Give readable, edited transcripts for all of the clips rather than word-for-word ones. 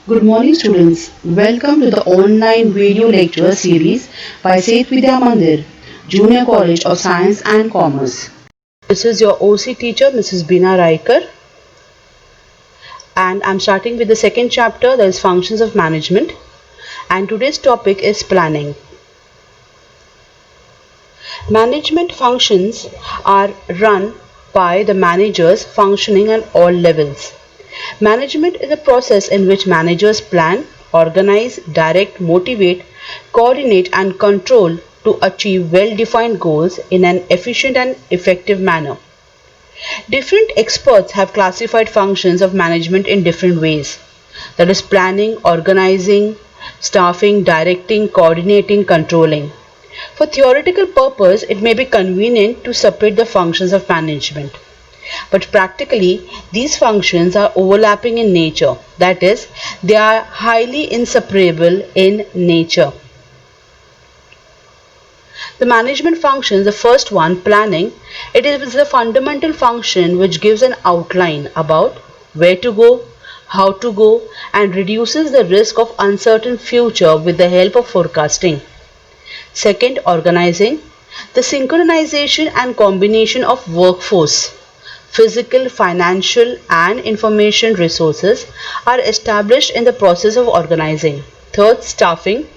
Good morning students. Welcome to the online video lecture series by Seth Vidya Mandir, Junior College of Science and Commerce. This is your OC teacher Mrs. Bina Raikar, and I'm starting with the second chapter, that is functions of management, and today's topic is planning. Management functions are run by the managers functioning at all levels. Management is a process in which managers plan, organize, direct, motivate, coordinate, and control to achieve well defined goals in an efficient and effective manner. Different experts have classified functions of management in different ways, that is, planning, organizing, staffing, directing, coordinating, controlling. For theoretical purpose, it may be convenient to separate the functions of management. But practically, these functions are overlapping in nature. That is, they are highly inseparable in nature. The management functions, the first one, planning, it is the fundamental function which gives an outline about where to go, how to go, and reduces the risk of uncertain future with the help of forecasting. Second, organizing, the synchronization and combination of workforce, physical, financial, and information resources are established in the process of organizing. Third, staffing.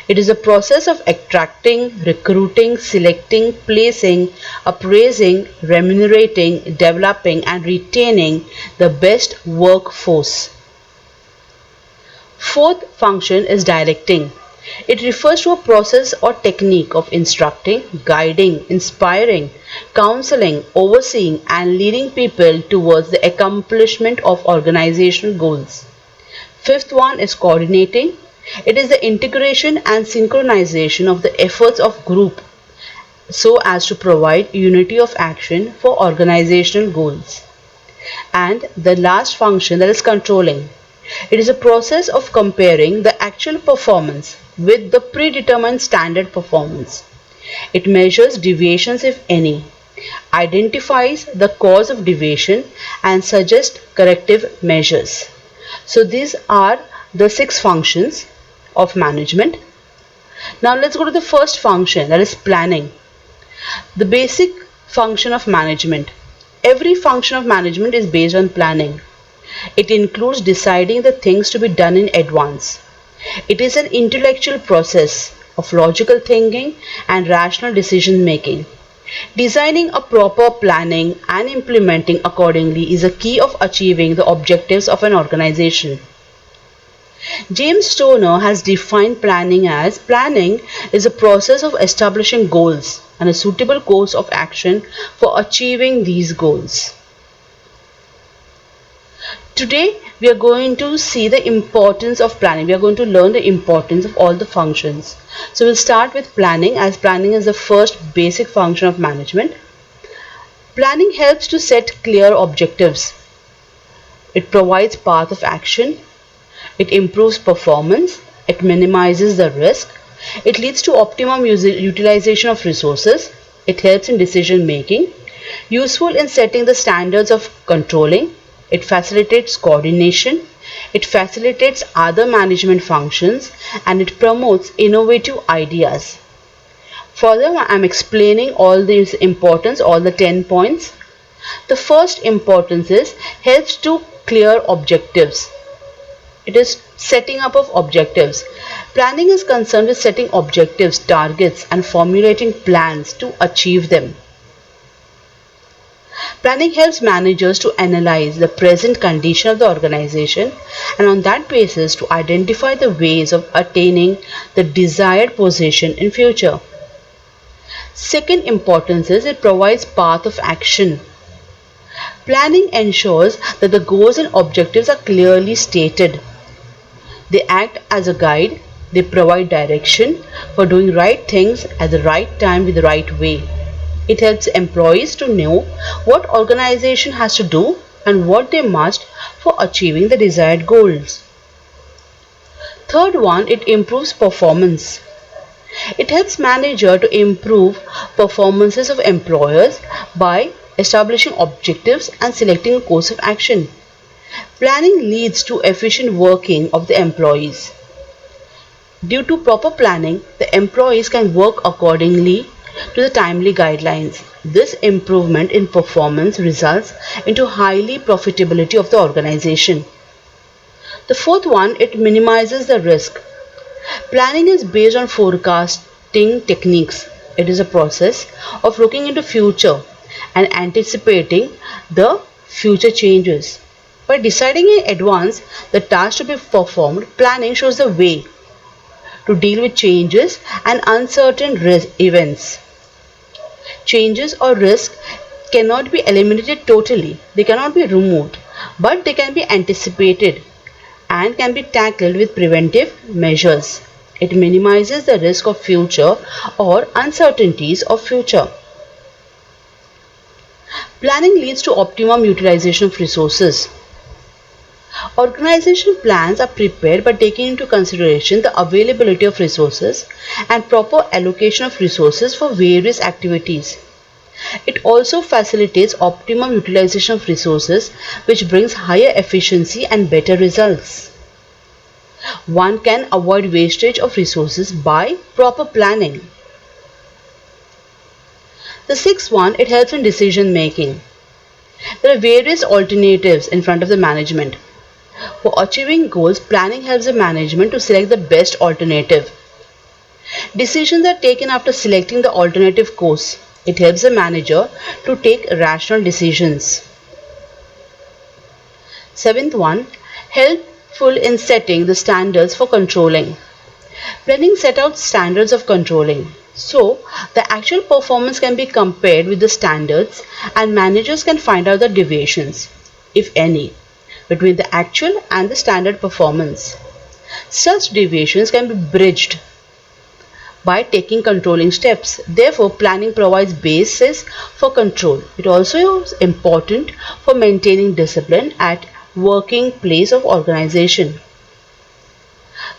It is a process of attracting, recruiting, selecting, placing, appraising, remunerating, developing, and retaining the best workforce. Fourth function is directing. It refers to a process or technique of instructing, guiding, inspiring, counseling, overseeing, and leading people towards the accomplishment of organizational goals. Fifth one is coordinating. It is the integration and synchronization of the efforts of group so as to provide unity of action for organizational goals. And the last function, that is controlling. It is a process of comparing the actual performance with the predetermined standard performance. It measures deviations if any, identifies the cause of deviation, and suggests corrective measures. So these are the 6 functions of management. Now let's go to the first function, that is planning. The basic function of management. Every function of management is based on planning. It includes deciding the things to be done in advance. It is an intellectual process of logical thinking and rational decision making. Designing a proper planning and implementing accordingly is a key of achieving the objectives of an organization. James Stoner has defined planning as planning is a process of establishing goals and a suitable course of action for achieving these goals. Today we are going to see the importance of planning. We are going to learn the importance of all the functions. So we'll start with planning, as planning is the first basic function of management. Planning helps to set clear objectives. It provides path of action. It improves performance. It minimizes the risk. It leads to optimum utilization of resources. It helps in decision making. Useful in setting the standards of controlling. It facilitates coordination. It facilitates other management functions, and it promotes innovative ideas. Further, I am explaining all these importance, all the 10 points. The first importance is helps to clear objectives. It is setting up of objectives. Planning is concerned with setting objectives, targets, and formulating plans to achieve them. Planning helps managers to analyze the present condition of the organization and on that basis to identify the ways of attaining the desired position in future. Second importance is it provides path of action. Planning ensures that the goals and objectives are clearly stated. They act as a guide. They provide direction for doing right things at the right time with the right way. It helps employees to know what organization has to do and what they must for achieving the desired goals. Third one, it improves performance. It helps manager to improve performances of employers by establishing objectives and selecting a course of action. Planning leads to efficient working of the employees. Due to proper planning, the employees can work accordingly to the timely guidelines. This improvement in performance results into highly profitability of the organization. The fourth one, it minimizes the risk. Planning is based on forecasting techniques. It is a process of looking into future and anticipating the future changes. By deciding in advance the task to be performed, planning shows the way to deal with changes and uncertain events. Changes or risk cannot be eliminated totally, they cannot be removed, but they can be anticipated and can be tackled with preventive measures. It minimizes the risk of future or uncertainties of future. Planning leads to optimum utilization of resources. Organization plans are prepared by taking into consideration the availability of resources and proper allocation of resources for various activities. It also facilitates optimum utilization of resources, which brings higher efficiency and better results. One can avoid wastage of resources by proper planning. The sixth one, it helps in decision making. There are various alternatives in front of the management. For achieving goals, planning helps the management to select the best alternative. Decisions are taken after selecting the alternative course. It helps the manager to take rational decisions. Seventh one, helpful in setting the standards for controlling. Planning set out standards of controlling. So, the actual performance can be compared with the standards and managers can find out the deviations, if any, between the actual and the standard performance. Such deviations can be bridged by taking controlling steps. Therefore, planning provides basis for control. It also is important for maintaining discipline at working place of organization.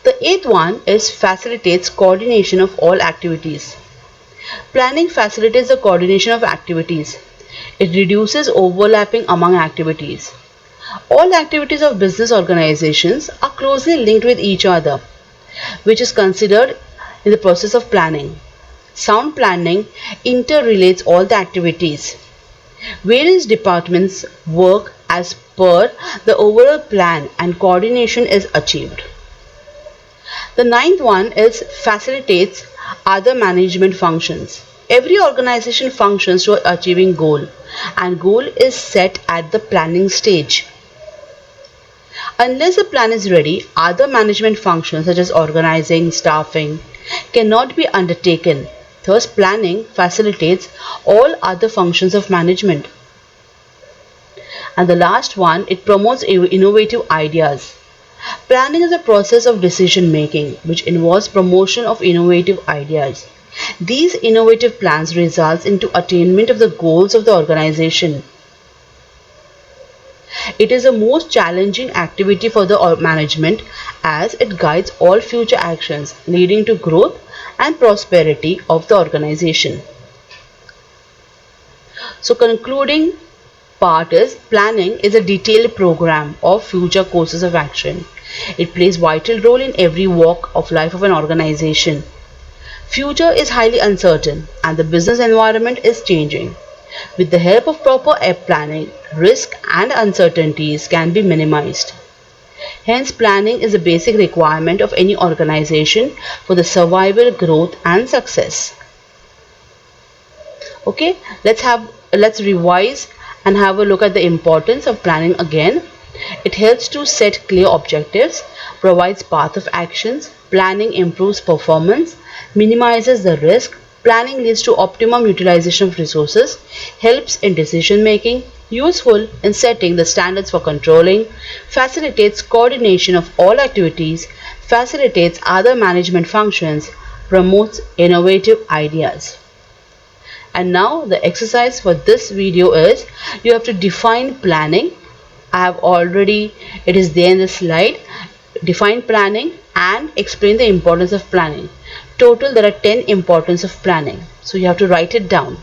The eighth one is facilitates coordination of all activities. Planning facilitates the coordination of activities. It reduces overlapping among activities. All activities of business organizations are closely linked with each other, which is considered in the process of planning. Sound planning interrelates all the activities. Various departments work as per the overall plan and coordination is achieved. The ninth one is facilitates other management functions. Every organization functions toward achieving goal and goal is set at the planning stage. Unless the plan is ready, other management functions such as organizing, staffing cannot be undertaken. Thus, planning facilitates all other functions of management. And the last one, it promotes innovative ideas. Planning is a process of decision making which involves promotion of innovative ideas. These innovative plans result into attainment of the goals of the organization. It is the most challenging activity for the management as it guides all future actions leading to growth and prosperity of the organization. So concluding part is planning is a detailed program of future courses of action. It plays vital role in every walk of life of an organization. Future is highly uncertain and the business environment is changing. With the help of proper planning, risk and uncertainties can be minimized. Hence, planning is a basic requirement of any organization for the survival, growth and success. Okay, let's revise and have a look at the importance of planning again. It helps to set clear objectives, provides path of actions, planning improves performance, minimizes the risk, planning leads to optimum utilization of resources, helps in decision making, useful in setting the standards for controlling, facilitates coordination of all activities, facilitates other management functions, promotes innovative ideas. And now the exercise for this video is you have to define planning. I have already, it is there in the slide. Define planning and explain the importance of planning. Total there are 10 importance of planning. So you have to write it down.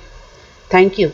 Thank you.